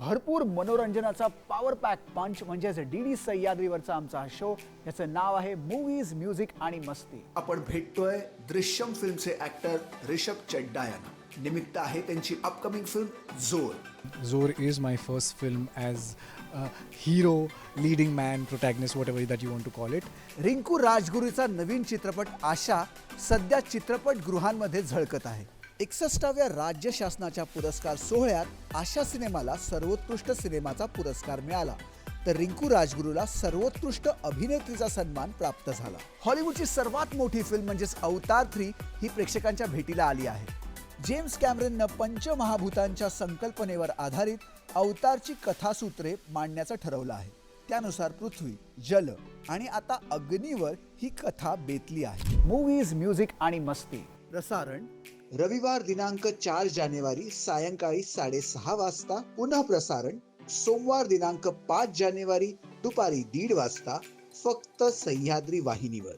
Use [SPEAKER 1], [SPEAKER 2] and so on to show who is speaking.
[SPEAKER 1] भरपूर मनोरंजनाचा power pack पंच म्हणजेच डी सह्याद्रीवरचा आमचा हा शो. याचं नाव आहे मूवीज म्युझिक आणि मस्ती.
[SPEAKER 2] आपण भेटतोय दृश्यम फिल्मचे ऍक्टर ऋषभ चड्डा यांना. निमित्त आहे त्यांची अपकमिंग फिल्म जोर.
[SPEAKER 3] Zor is my first film as a hero, leading man, protagonist, whatever that you want to call it.
[SPEAKER 1] Rinku राजगुरूचा नवीन चित्रपट आशा सध्या चित्रपटगृहांमध्ये झळकत आहे. 61व्या राज्य शासनाच्या पुरस्कार सोहळ्यात आशा सिनेमाला सर्वोत्कृष्ट सिनेमाचा पुरस्कार मिळाला, तर रिंकू राजगुरूला सर्वोत्कृष्ट अभिनेत्रीचा सन्मान प्राप्त झाला. हॉलिवूडची सर्वात मोठी फिल्म म्हणजेच अवतार 3 ही प्रेक्षकांच्या भेटीला आली आहे. जेम्स कॅमेरननं पंचमहाभूतांच्या संकल्पनेवर आधारित अवतारची कथासूत्रे मांडण्याचं ठरवलं आहे. त्यानुसार पृथ्वी, जल आणि आता अग्नीवर ही कथा बेतली आहे. मूवीज म्युझिक आणि मस्ती प्रसारण
[SPEAKER 2] रविवार दिनांक 4 जानेवारी सायंकाळी 6:30 वाजता. पुन्हा प्रसारण सोमवार दिनांक 5 जानेवारी दुपारी 1:30 वाजता फक्त सह्याद्री वाहिनीवर.